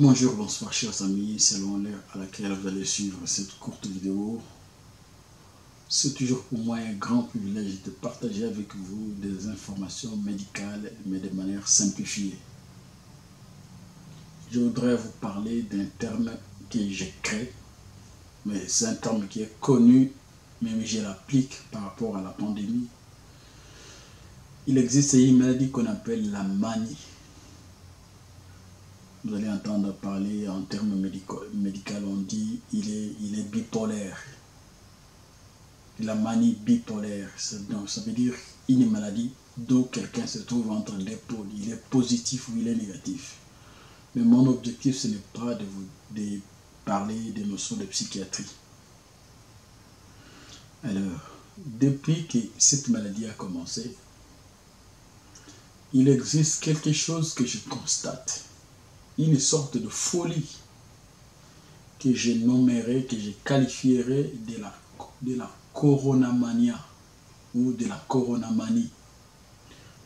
Bonjour, bonsoir chers amis, selon l'heure à laquelle vous allez suivre cette courte vidéo. C'est toujours pour moi un grand privilège de partager avec vous des informations médicales, mais de manière simplifiée. Je voudrais vous parler d'un terme que j'ai créé, mais c'est un terme qui est connu, mais je l'applique par rapport à la pandémie. Il existe une maladie qu'on appelle la manie. Vous allez entendre parler en termes médicaux, on dit il est bipolaire. La manie bipolaire, donc ça veut dire une maladie dont quelqu'un se trouve entre deux pôles. Il est positif ou il est négatif. Mais mon objectif, ce n'est pas de parler des notions de psychiatrie. Alors, depuis que cette maladie a commencé, il existe quelque chose que je constate. Une sorte de folie que je nommerais, que je qualifierais de la coronamania ou de la coronamanie.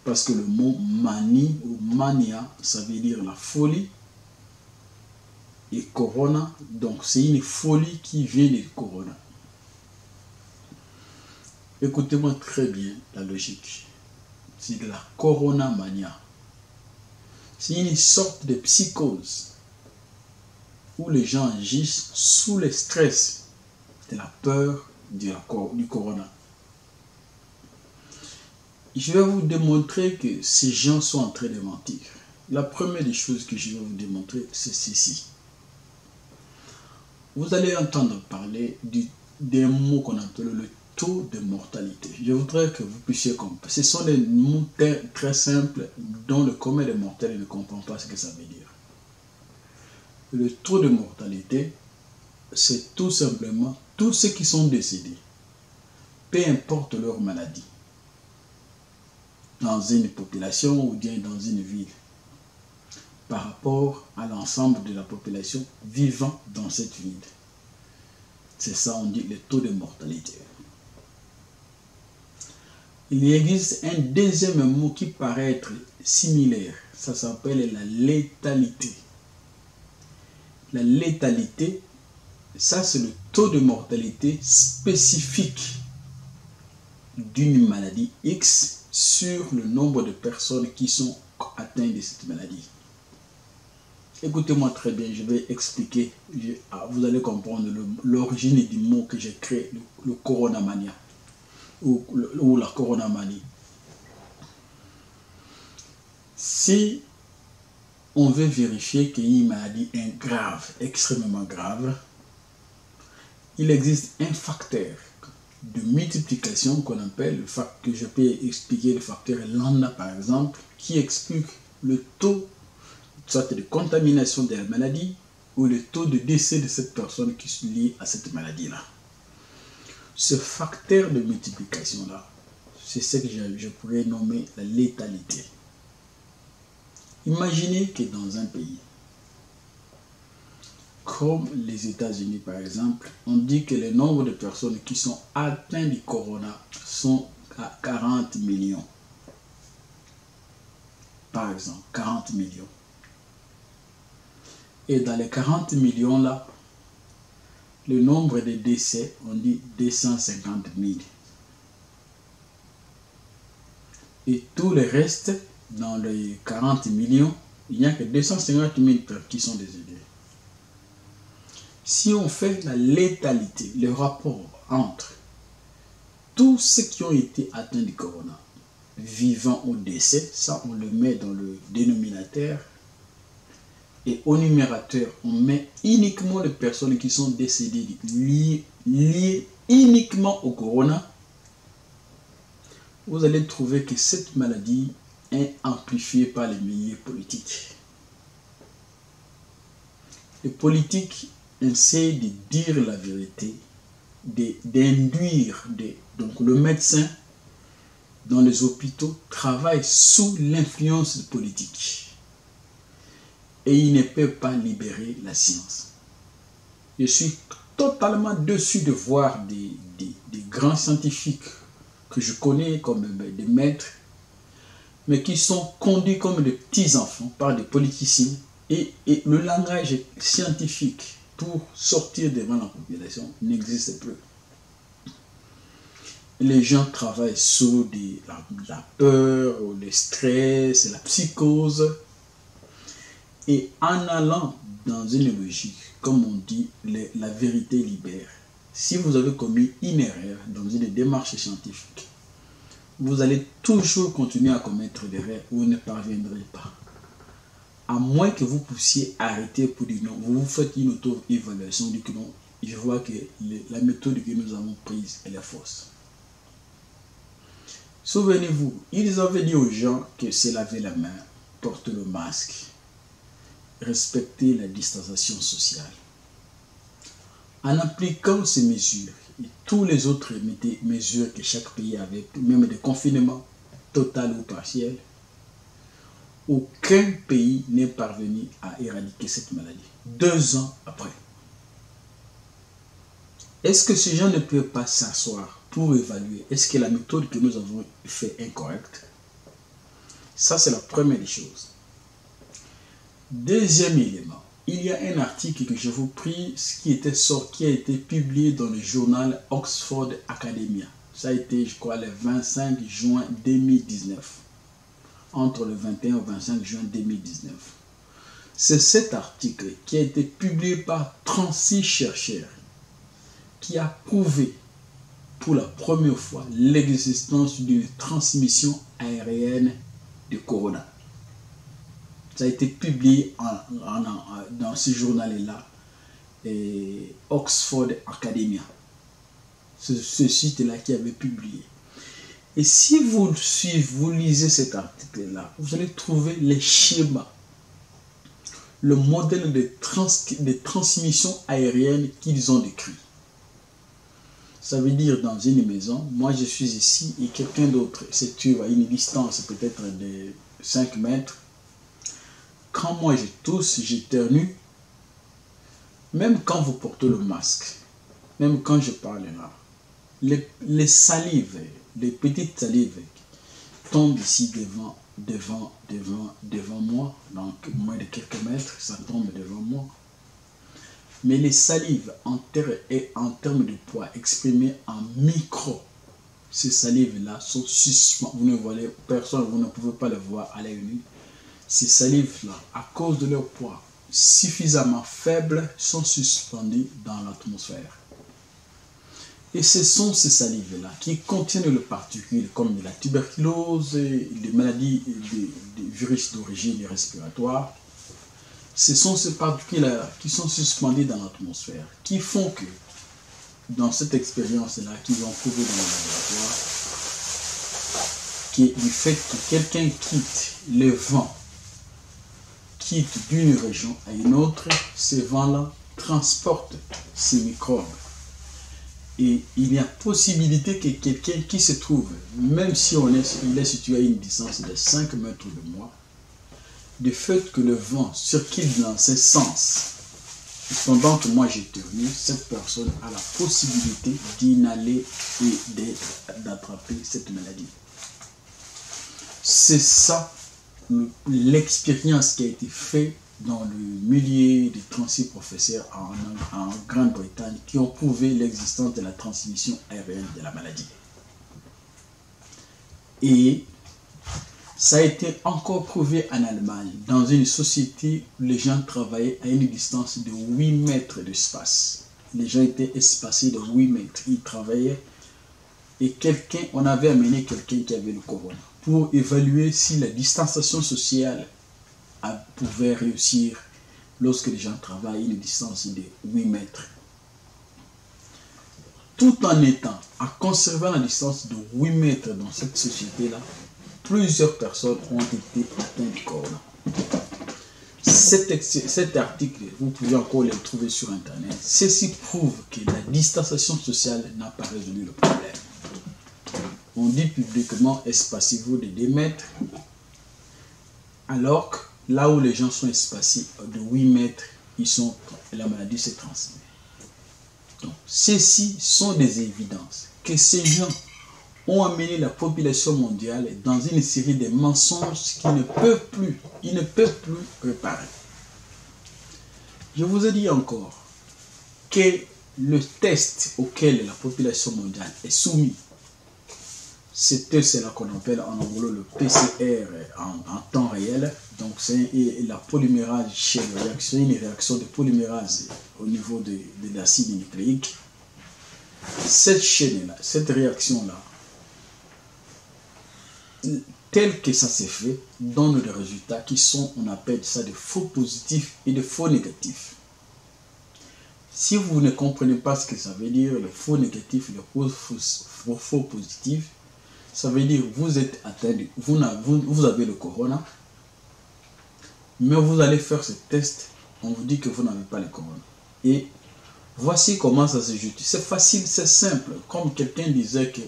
Parce que le mot manie ou mania, ça veut dire la folie. Et corona, donc c'est une folie qui vient de corona. Écoutez-moi très bien la logique. C'est de la coronamania. C'est une sorte de psychose où les gens agissent sous le stress de la peur du corona. Je vais vous démontrer que ces gens sont en train de mentir. La première des choses que je vais vous démontrer, c'est ceci. Vous allez entendre parler d'un mot qu'on appelle le taux de mortalité. Je voudrais que vous puissiez comprendre. Ce sont des mots très simples dont le commun des mortels ne comprend pas ce que ça veut dire. Le taux de mortalité, c'est tout simplement tous ceux qui sont décédés, peu importe leur maladie, dans une population ou bien dans une ville, par rapport à l'ensemble de la population vivant dans cette ville. C'est ça, on dit le taux de mortalité. Il existe un deuxième mot qui paraît être similaire. Ça s'appelle la létalité. La létalité, ça c'est le taux de mortalité spécifique d'une maladie X sur le nombre de personnes qui sont atteintes de cette maladie. Écoutez-moi très bien, je vais expliquer. Vous allez comprendre l'origine du mot que j'ai créé, le coronamania. Ou la coronamanie. Si on veut vérifier qu'il y a une maladie grave, extrêmement grave, il existe un facteur de multiplication qu'on appelle, que je peux expliquer le facteur lambda par exemple, qui explique le taux soit de contamination de la maladie ou le taux de décès de cette personne qui est liée à cette maladie-là. Ce facteur de multiplication-là, c'est ce que je pourrais nommer la létalité. Imaginez que dans un pays, comme les États-Unis par exemple, on dit que le nombre de personnes qui sont atteintes du corona sont à 40 millions. Par exemple, 40 millions. Et dans les 40 millions-là, le nombre de décès, on dit 250 000. Et tout le reste, dans les 40 millions, il n'y a que 250 000 qui sont décédés. Si on fait la létalité, le rapport entre tous ceux qui ont été atteints du corona, vivants ou décès, ça on le met dans le dénominateur. Et au numérateur, on met uniquement les personnes qui sont décédées liées uniquement au corona. Vous allez trouver que cette maladie est amplifiée par les milieux politiques. Les politiques essaient de dire la vérité, d'induire. Donc le médecin dans les hôpitaux travaille sous l'influence politique. Et il ne peut pas libérer la science. Je suis totalement déçu de voir des grands scientifiques que je connais comme des maîtres, mais qui sont conduits comme des petits-enfants par des politiciens Et le langage scientifique pour sortir devant la population n'existe plus. Les gens travaillent sur la peur, le stress, la psychose. Et en allant dans une logique, comme on dit, la vérité libère. Si vous avez commis une erreur dans une démarche scientifique, vous allez toujours continuer à commettre des erreurs, vous ne parviendrez pas. À moins que vous puissiez arrêter pour dire non, vous faites une auto-évaluation, du que non, je vois que la méthode que nous avons prise, elle est fausse. Souvenez-vous, ils avaient dit aux gens que c'est laver la main, porter le masque, respecter la distanciation sociale. En appliquant ces mesures et toutes les autres mesures que chaque pays avait, même des confinements total ou partiel, aucun pays n'est parvenu à éradiquer cette maladie. 2 ans après. Est-ce que ces gens ne peuvent pas s'asseoir pour évaluer? Est-ce que la méthode que nous avons fait est incorrecte? Ça, c'est la première des choses. Deuxième élément, il y a un article que je vous prie, qui a été publié dans le journal Oxford Academia. Ça a été, je crois, le 25 juin 2019. Entre le 21 et le 25 juin 2019. C'est cet article qui a été publié par 36 chercheurs qui a prouvé pour la première fois l'existence d'une transmission aérienne du corona. Ça a été publié dans ce journal-là, Oxford Academia. Ce site-là qui avait publié. Et si vous lisez cet article-là, vous allez trouver les schémas, le modèle de transmission aérienne qu'ils ont décrit. Ça veut dire dans une maison, moi je suis ici et quelqu'un d'autre se trouve à une distance peut-être de 5 mètres. Quand moi je tousse, j'éternue, même quand vous portez le masque, même quand je parle là, les salives, les petites salives tombent ici devant moi, donc moins de quelques mètres, ça tombe devant moi. Mais les salives en termes de poids exprimées en micro, ces salives-là sont suspendues. Vous ne voyez personne, vous ne pouvez pas le voir à l'œil nu. Ces salives-là, à cause de leur poids suffisamment faible, sont suspendues dans l'atmosphère. Et ce sont ces salives-là qui contiennent le particules comme la tuberculose, les maladies des virus d'origine respiratoire. Ce sont ces particules-là qui sont suspendues dans l'atmosphère, qui font que, dans cette expérience-là qu'ils ont trouvée dans le laboratoire, qui est du fait que quelqu'un quitte le vent, quitte d'une région à une autre, ces vents-là transportent ces microbes. Et il y a possibilité que quelqu'un qui se trouve, même si il est situé à une distance de 5 mètres de moi, du fait que le vent circule dans ce sens, pendant que moi j'éternue, cette personne a la possibilité d'inhaler et d'attraper cette maladie. C'est ça l'expérience qui a été faite dans le milieu des 36 professeurs en Grande-Bretagne qui ont prouvé l'existence de la transmission aérienne de la maladie. Et ça a été encore prouvé en Allemagne, dans une société où les gens travaillaient à une distance de 8 mètres d'espace. Les gens étaient espacés de 8 mètres. Ils travaillaient et on avait amené quelqu'un qui avait le corona pour évaluer si la distanciation sociale pouvait réussir lorsque les gens travaillent à une distance de 8 mètres. Tout en conservant la distance de 8 mètres dans cette société-là, plusieurs personnes ont été atteintes du corona. Cet article, vous pouvez encore le trouver sur Internet. Ceci prouve que la distanciation sociale n'a pas résolu le problème. On dit publiquement, espacez-vous de 2 mètres, alors que là où les gens sont espacés de 8 mètres, la maladie se transmet. Donc, ceci sont des évidences que ces gens ont amené la population mondiale dans une série de mensonges qu'ils ne peuvent plus réparer. Je vous ai dit encore que le test auquel la population mondiale est soumise, c'est là qu'on appelle en anglais le PCR en temps réel. Donc c'est la polymérase chaîne réaction, une réaction de polymérase au niveau de l'acide nucléique. Cette chaîne-là, cette réaction-là, tel que ça s'est fait, donne des résultats qui sont, on appelle ça des faux positifs et des faux négatifs. Si vous ne comprenez pas ce que ça veut dire, le faux négatif et le faux positif, ça veut dire vous êtes atteint, vous avez le corona, mais vous allez faire ce test, on vous dit que vous n'avez pas le corona. Et voici comment ça se justifie. C'est facile, c'est simple. Comme quelqu'un disait que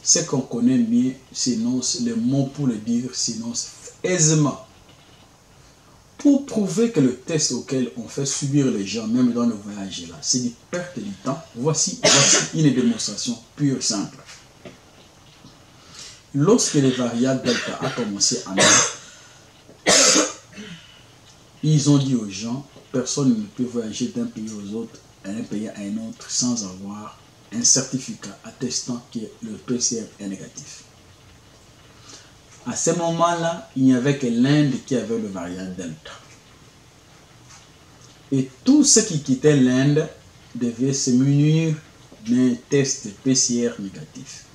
ce qu'on connaît mieux, s'énonce les mots pour le dire, s'énonce aisément. Pour prouver que le test auquel on fait subir les gens, même dans le voyage là, c'est une perte de temps, voici une démonstration pure et simple. Lorsque les variants Delta a commencé à naître, ils ont dit aux gens, personne ne peut voyager d'un pays aux autres, d'un pays à un autre, sans avoir un certificat attestant que le PCR est négatif. À ce moment-là, il n'y avait que l'Inde qui avait le variant Delta. Et tous ceux qui quittaient l'Inde devaient se munir d'un test PCR négatif.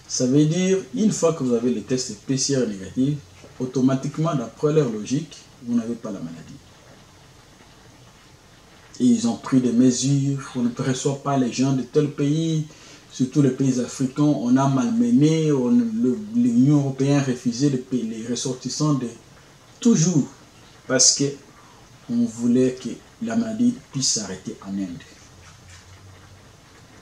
Ça veut dire, une fois que vous avez le test PCR négatif, automatiquement, d'après leur logique, vous n'avez pas la maladie. Et ils ont pris des mesures, on ne reçoit pas les gens de tel pays, surtout les pays africains, on a malmené, l'Union européenne a refusé les ressortissants de toujours, parce qu'on voulait que la maladie puisse s'arrêter en Inde.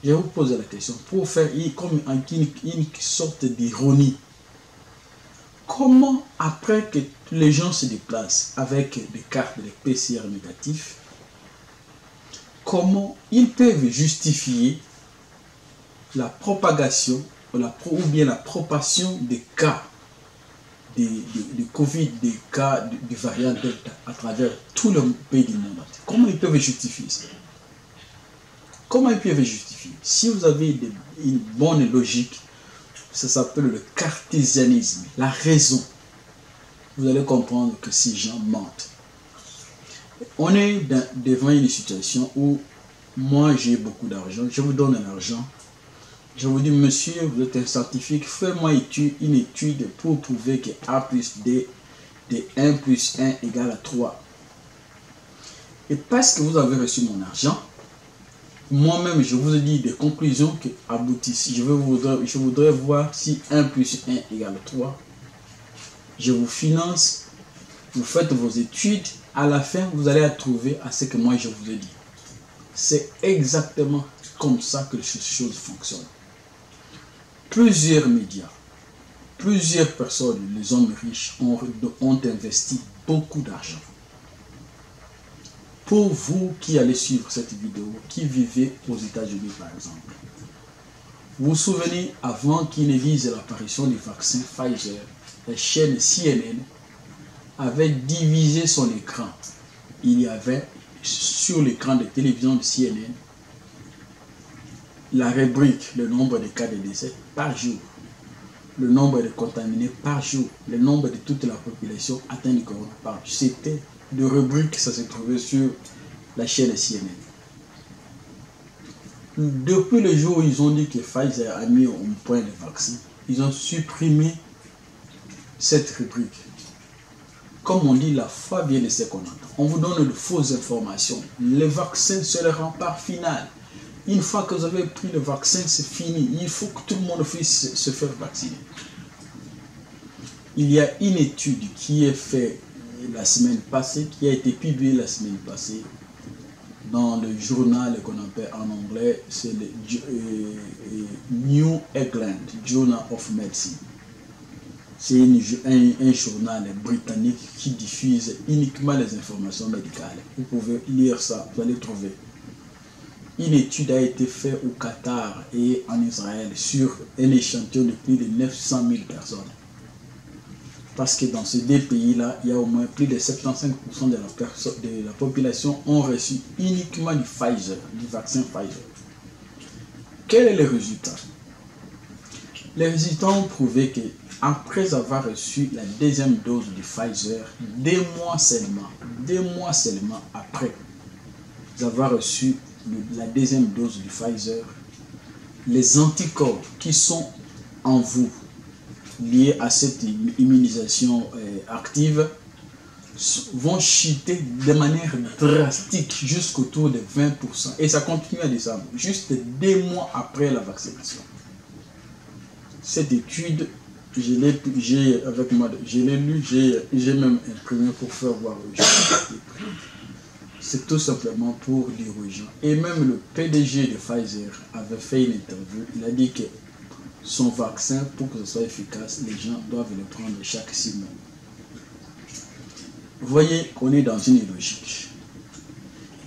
Je vais vous poser la question, pour faire comme une sorte d'ironie, comment après que les gens se déplacent avec des cartes de PCR négatifs, comment ils peuvent justifier la propagation ou bien la propagation des cas de Covid, des cas du variant Delta à travers tout le pays du monde. Comment ils peuvent justifier ça? Comment ils peuvent justifier? Si vous avez une bonne logique, ça s'appelle le cartésianisme, la raison. Vous allez comprendre que ces gens mentent. On est devant une situation où moi j'ai beaucoup d'argent, je vous donne l'argent, je vous dis monsieur, vous êtes un scientifique, faites-moi une étude pour prouver que A plus D de 1 plus 1 égale à 3. Et parce que vous avez reçu mon argent, moi-même je vous ai dit des conclusions qui aboutissent. Je voudrais voir si 1 plus 1 égale 3. Je vous finance, vous faites vos études, à la fin vous allez trouver à ce que moi je vous ai dit. C'est exactement comme ça que les choses fonctionnent. Plusieurs médias, plusieurs personnes, les hommes riches, ont investi beaucoup d'argent. Pour vous qui allez suivre cette vidéo, qui vivez aux États-Unis par exemple, vous vous souvenez, avant qu'ils ne disent l'apparition du vaccin Pfizer, la chaîne CNN avait divisé son écran. Il y avait sur l'écran de télévision de CNN la rubrique, le nombre de cas de décès par jour, le nombre de contaminés par jour, le nombre de toute la population atteinte du corona par jour. C'était de rubriques, ça se trouvait sur la chaîne CNN. Depuis le jour où ils ont dit que Pfizer a mis au point le vaccin, ils ont supprimé cette rubrique. Comme on dit, la foi vient de ce qu'on entend. On vous donne de fausses informations. Le vaccin, c'est le rempart final. Une fois que vous avez pris le vaccin, c'est fini. Il faut que tout le monde puisse se faire vacciner. Il y a une étude qui est faite la semaine passée, qui a été publiée la semaine passée dans le journal qu'on appelle en anglais, c'est le New England Journal of Medicine. C'est un journal britannique qui diffuse uniquement les informations médicales. Vous pouvez lire ça, vous allez trouver. Une étude a été faite au Qatar et en Israël sur un échantillon de plus de 900 000 personnes. Parce que dans ces deux pays-là, il y a au moins plus de 75% de la population ont reçu uniquement du Pfizer, du vaccin Pfizer. Quel est le résultat? Les résultats ont prouvé que après avoir reçu la deuxième dose du Pfizer, 2 mois seulement après avoir reçu la deuxième dose du Pfizer, les anticorps qui sont en vous liés à cette immunisation active vont chuter de manière drastique jusqu'autour de 20%. Et ça continue à descendre juste 2 mois après la vaccination. Cette étude, j'ai avec moi, je l'ai lu, j'ai même imprimé pour faire voir aux gens. C'est tout simplement pour dire aux gens. Et même le PDG de Pfizer avait fait une interview. Il a dit que son vaccin, pour que ce soit efficace, les gens doivent le prendre chaque 6 mois. Vous voyez qu'on est dans une logique.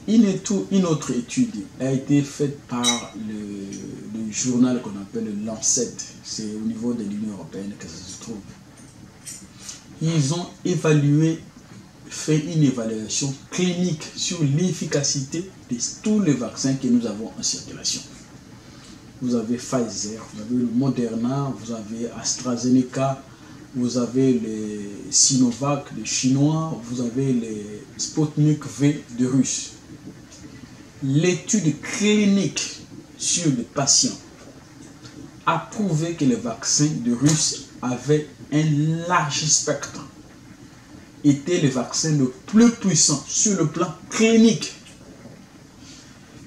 Une autre étude a été faite par le journal qu'on appelle le Lancet. C'est au niveau de l'Union européenne que ça se trouve. Ils ont fait une évaluation clinique sur l'efficacité de tous les vaccins que nous avons en circulation. Vous avez Pfizer, vous avez le Moderna, vous avez AstraZeneca, vous avez les Sinovac, les Chinois, vous avez les Sputnik V de Russes. L'étude clinique sur les patients a prouvé que les vaccins de Russes avaient un large spectre, était le vaccin le plus puissant sur le plan clinique.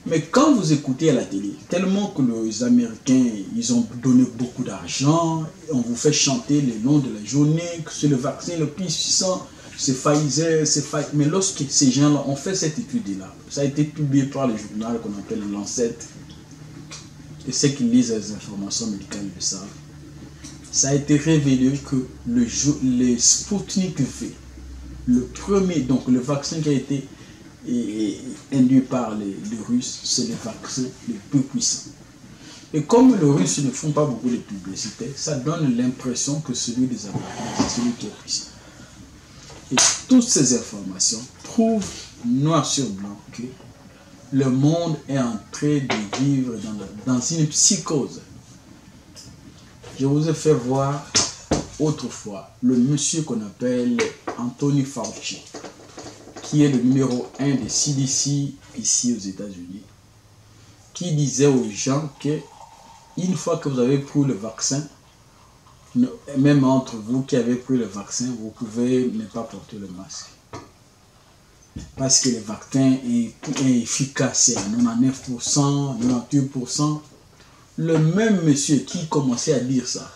Mais quand vous écoutez à la télé, tellement que les Américains, ils ont donné beaucoup d'argent, on vous fait chanter le long de la journée, que c'est le vaccin le plus puissant, c'est Pfizer, c'est Pfizer. Mais lorsque ces gens-là ont fait cette étude-là, ça a été publié par le journal qu'on appelle le Lancet, et ceux qui lisent les informations médicales le savent, ça a été révélé que le Sputnik V, le premier, donc le vaccin qui a été induit par les Russes, c'est le vaccin le plus puissant. Et comme les Russes ne font pas beaucoup de publicité, ça donne l'impression que celui des Américains, c'est celui qui est puissant. Et toutes ces informations prouvent noir sur blanc que le monde est en train de vivre dans une psychose. Je vous ai fait voir autrefois le monsieur qu'on appelle Anthony Fauci, qui est le numéro 1 des CDC ici aux États-Unis, qui disait aux gens que une fois que vous avez pris le vaccin, même entre vous qui avez pris le vaccin, vous pouvez ne pas porter le masque. Parce que le vaccin est efficace à 99%, 98%. Le même monsieur qui commençait à dire ça,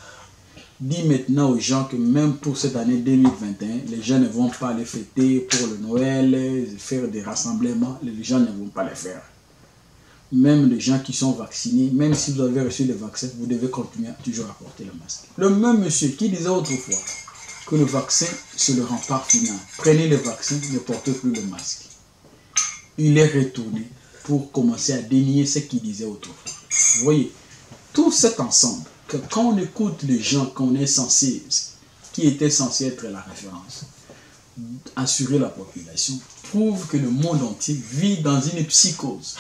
dit maintenant aux gens que même pour cette année 2021, les gens ne vont pas les fêter pour le Noël, faire des rassemblements, les gens ne vont pas les faire. Même les gens qui sont vaccinés, même si vous avez reçu le vaccin, vous devez continuer à toujours à porter le masque. Le même monsieur qui disait autrefois que le vaccin, c'est le rempart final. Prenez le vaccin, ne portez plus le masque. Il est retourné pour commencer à dénier ce qu'il disait autrefois. Vous voyez, tout cet ensemble, que quand on écoute les gens qu'on est censé, qui étaient censés être la référence, assurer la population, prouve que le monde entier vit dans une psychose.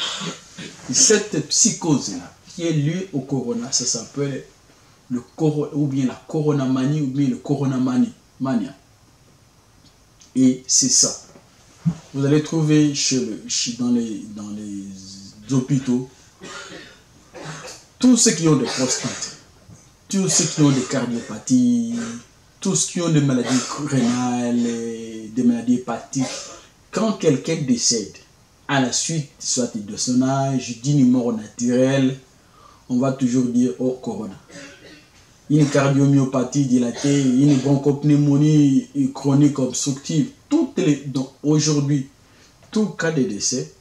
Et cette psychose-là, qui est liée au corona, ça s'appelle ou bien la coronamanie, ou bien le coronamania. Et c'est ça. Vous allez trouver dans les hôpitaux tous ceux qui ont des prostates, tous ceux qui ont des cardiopathies, tous ceux qui ont des maladies rénales, des maladies hépatiques. Quand quelqu'un décède à la suite soit de son âge, d'une mort naturelle, on va toujours dire « oh, corona ». Une cardiomyopathie dilatée, une bronchopneumonie chronique obstructive, donc aujourd'hui, tout cas de décès,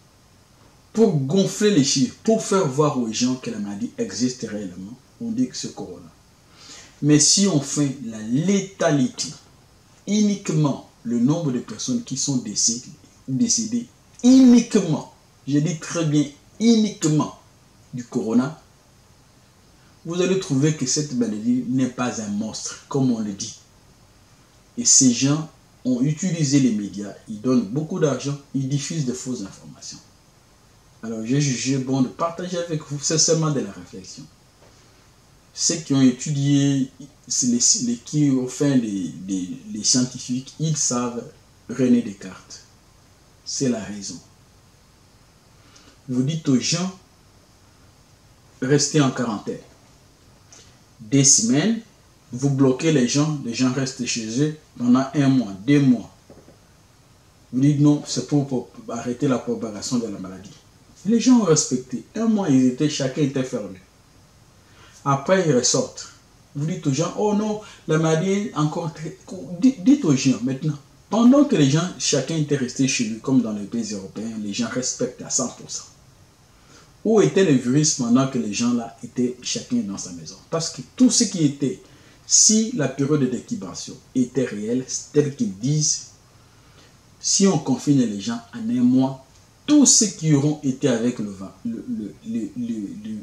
pour gonfler les chiffres, pour faire voir aux gens que la maladie existe réellement, on dit que c'est corona. Mais si on fait la létalité, uniquement le nombre de personnes qui sont décédées, uniquement, je dis très bien uniquement du corona, vous allez trouver que cette maladie n'est pas un monstre, comme on le dit. Et ces gens ont utilisé les médias, ils donnent beaucoup d'argent, ils diffusent de fausses informations. Alors j'ai jugé bon de partager avec vous, c'est seulement de la réflexion. Ceux qui ont étudié, qui ont fait les scientifiques, ils savent René Descartes. C'est la raison. Vous dites aux gens, restez en quarantaine. Des semaines, vous bloquez les gens restent chez eux pendant 1 mois, 2 mois. Vous dites non, c'est pour arrêter la propagation de la maladie. Les gens ont respecté. 1 mois, chacun était fermé. Après, ils ressortent. Vous dites aux gens, oh non, la maladie est encore très... Dites aux gens maintenant, pendant que les gens, chacun était resté chez lui, comme dans les pays européens, les gens respectent à 100%. Où était le virus pendant que les gens là étaient chacun dans sa maison? Parce que tout ce qui était, si la période d'incubation était réelle, tel qu'ils disent, si on confine les gens en 1 mois, tous ceux qui auront été avec le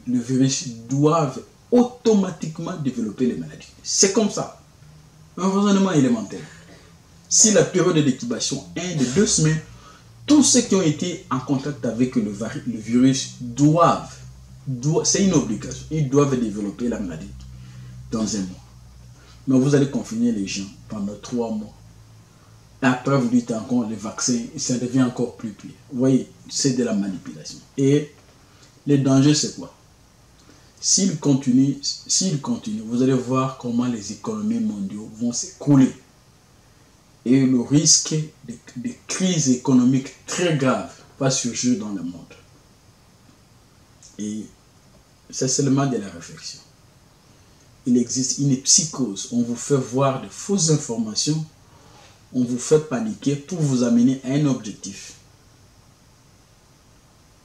virus doivent automatiquement développer les maladies. C'est comme ça. Un raisonnement élémentaire. Si la période d'incubation est de 2 semaines, tous ceux qui ont été en contact avec le virus doivent, c'est une obligation, ils doivent développer la maladie dans 1 mois. Mais vous allez confiner les gens pendant 3 mois. Après, vous dites encore les vaccins, ça devient encore plus pire. Vous voyez, c'est de la manipulation. Et le danger, c'est quoi? S'il continue, vous allez voir comment les économies mondiales vont s'écrouler. Et le risque de crise économique très grave va surgir dans le monde. Et c'est seulement de la réflexion. Il existe une psychose. On vous fait voir de fausses informations. On vous fait paniquer pour vous amener à un objectif.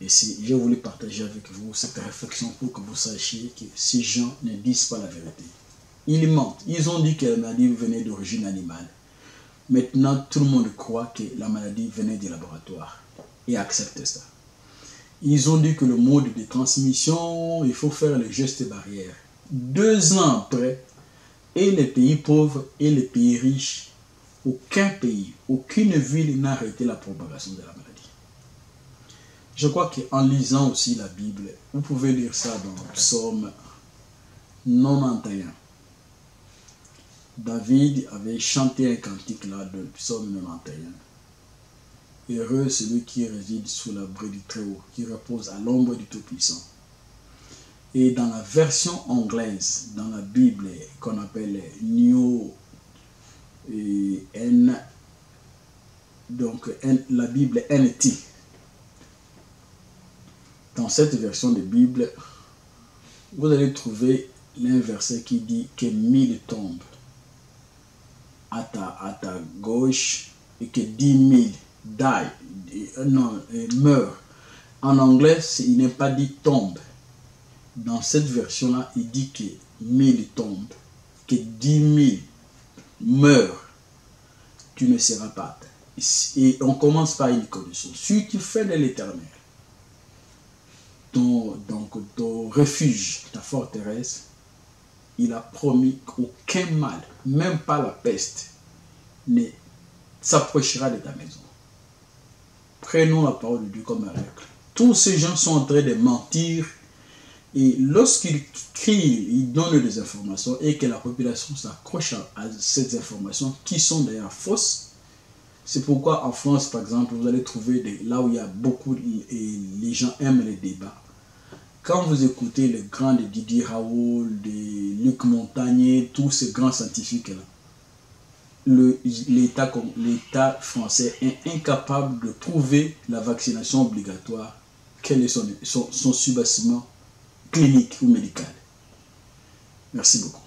Et si j'ai voulu partager avec vous cette réflexion pour que vous sachiez que ces gens ne disent pas la vérité. Ils mentent. Ils ont dit que la maladie venait d'origine animale. Maintenant, tout le monde croit que la maladie venait du laboratoire et accepte ça. Ils ont dit que le mode de transmission, il faut faire les gestes barrières. 2 ans après, et les pays pauvres et les pays riches, aucun pays, aucune ville n'a arrêté la propagation de la maladie. Je crois qu'en lisant aussi la Bible, vous pouvez lire ça dans Psaume 91. David avait chanté un cantique là de Psaume 91. Heureux celui qui réside sous l'abri du Très-Haut, qui repose à l'ombre du Tout-Puissant. Et dans la version anglaise, dans la Bible qu'on appelle New la Bible NT, dans cette version de Bible, vous allez trouver un verset qui dit que 1000 tombent à ta gauche et que 10 000 meurent. En anglais, il n'est pas dit tombe. Dans cette version-là, il dit que 1000 tombent, que 10 000 meurent. Tu ne seras pas atteint. Et on commence par une condition. Si tu fais de l'Éternel ton refuge, ta forteresse, il a promis qu'aucun mal, même pas la peste, ne s'approchera de ta maison. Prenons la parole de Dieu comme un règle. Tous ces gens sont en train de mentir et lorsqu'ils crient, ils donnent des informations et que la population s'accroche à ces informations qui sont d'ailleurs fausses. C'est pourquoi en France, par exemple, vous allez trouver là où il y a beaucoup et les gens aiment les débats. Quand vous écoutez les grands de Didier Raoult, de Luc Montagnier, tous ces grands scientifiques-là, l'État français est incapable de prouver la vaccination obligatoire, quel est son soubassement clinique ou médical. Merci beaucoup.